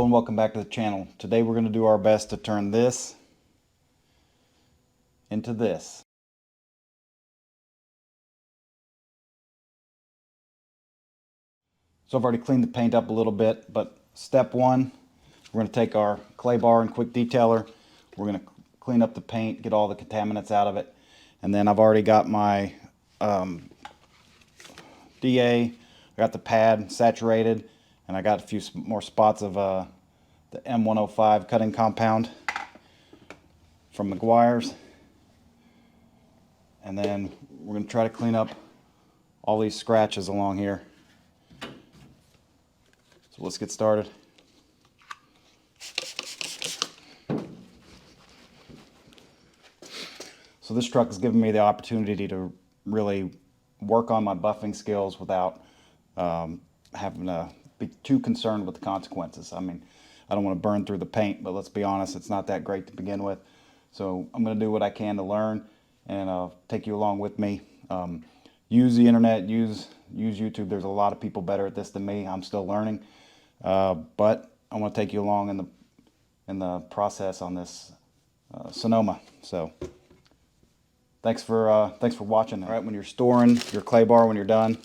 and welcome back to the channel. Today we're going to do our best to turn this into this. So I've already cleaned the paint up a little bit, but step one, we're going to take our clay bar and quick detailer. We're going to clean up the paint, get all the contaminants out of it. And then I've already got my DA, I got the pad saturated, and I got a few more spots of the M105 cutting compound from Meguiar's. And then we're going to try to clean up all these scratches along here. So let's get started. So this truck has given me the opportunity to really work on my buffing skills without having to be too concerned with the consequences. I mean, I don't want to burn through the paint, but let's be honest, it's not that great to begin with. So I'm going to do what I can to learn, and I'll take you along with me. Use the internet, use YouTube. There's a lot of people better at this than me. I'm still learning, but I want to take you along in the process on this Sonoma. So thanks for watching. All right, when you're storing your clay bar, when you're done,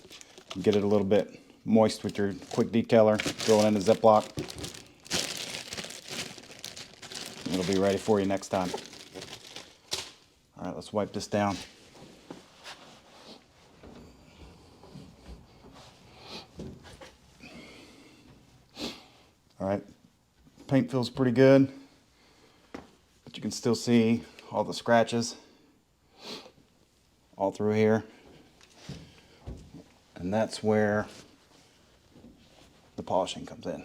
get it a little bit moist with your quick detailer. Throw it in a Ziploc. It'll be ready for you next time. All right, let's wipe this down. All right, paint feels pretty good, but you can still see all the scratches all through here. And that's where the polishing comes in.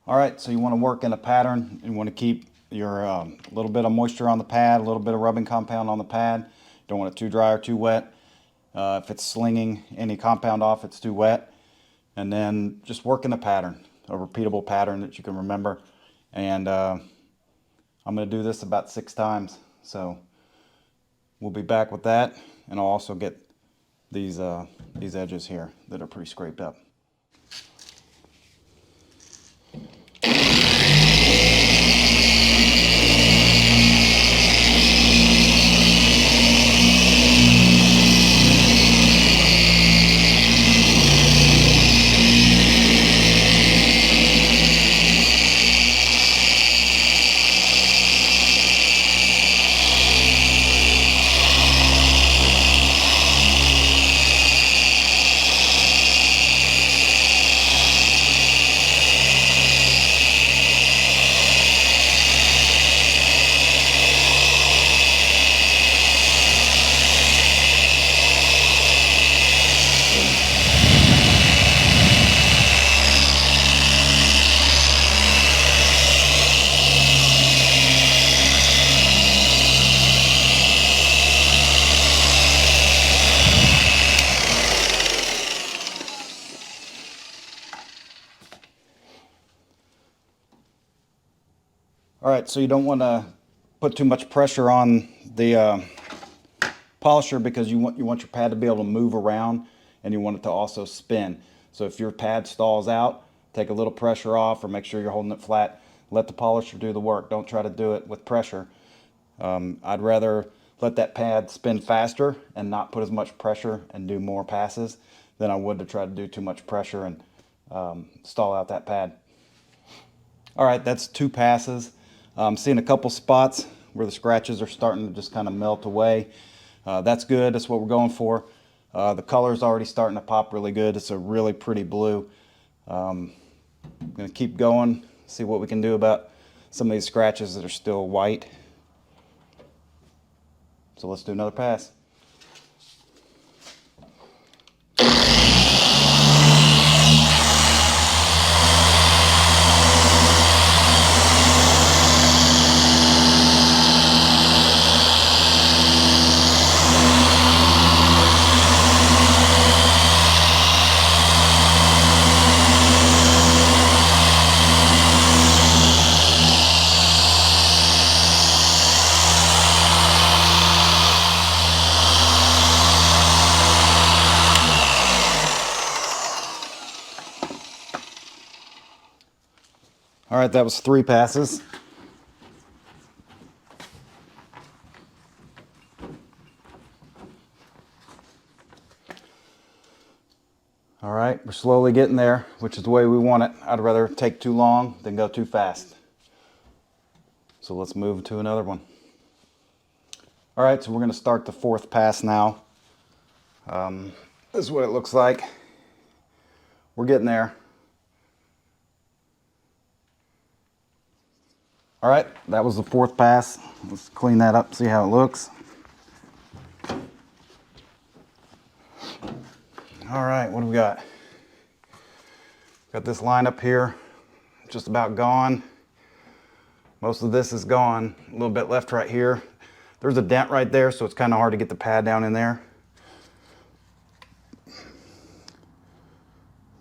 Alright, so you want to work in a pattern. You want to keep your little bit of moisture on the pad, a little bit of rubbing compound on the pad. Don't want it too dry or too wet. If it's slinging any compound off, it's too wet. And then just work in a pattern, a repeatable pattern that you can remember. And I'm going to do this about 6 times. So we'll be back with that, and I'll also get these edges here that are pretty scraped up. Alright, so you don't want to put too much pressure on the polisher, because you want your pad to be able to move around, and you want it to also spin. So if your pad stalls out, take a little pressure off, or make sure you're holding it flat. Let the polisher do the work. Don't try to do it with pressure. I'd rather let that pad spin faster and not put as much pressure and do more passes than I would to try to do too much pressure and stall out that pad. Alright, that's 2 passes. I'm seeing a couple spots where the scratches are starting to just kind of melt away. That's good. That's what we're going for. The color's already starting to pop really good. It's a really pretty blue. I'm going to keep going, see what we can do about some of these scratches that are still white. So let's do another pass. All right, that was 3 passes. All right, we're slowly getting there, which is the way we want it. I'd rather take too long than go too fast. So let's move to another one. All right, so we're going to start the 4th pass now. This is what it looks like. We're getting there. All right, that was the 4th pass. Let's clean that up, see how it looks. All right, what do we got? Got this line up here, just about gone. Most of this is gone. A little bit left right here. There's a dent right there, so it's kind of hard to get the pad down in there.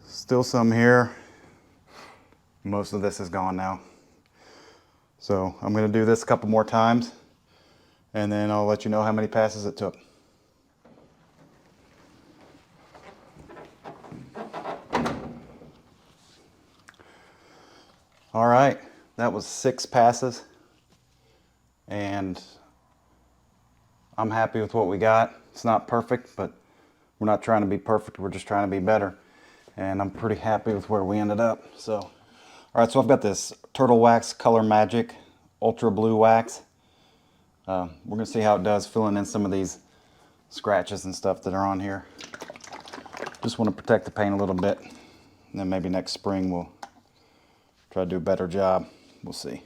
Still some here. Most of this is gone now. So I'm going to do this a couple more times, and then I'll let you know how many passes it took. All right, that was 6 passes, and I'm happy with what we got. It's not perfect, but we're not trying to be perfect. We're just trying to be better, and I'm pretty happy with where we ended up. So, all right, so I've got this Turtle Wax Color Magic Ultra Blue Wax. We're gonna see how it does filling in some of these scratches and stuff that are on here. Just want to protect the paint a little bit, and then maybe next spring we'll try to do a better job. We'll see.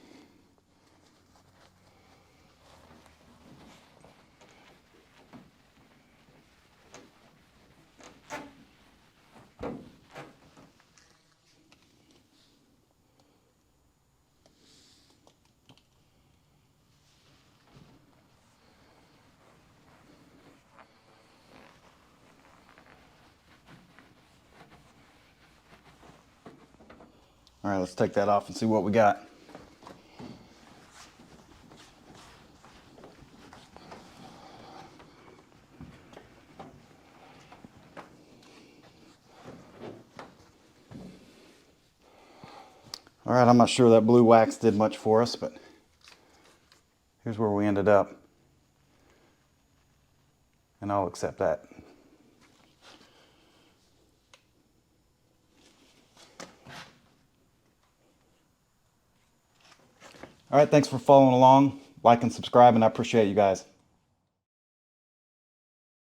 All right, let's take that off and see what we got. All right, I'm not sure that blue wax did much for us, but here's where we ended up. And I'll accept that. All right, thanks for following along. Like and subscribe, and I appreciate you guys.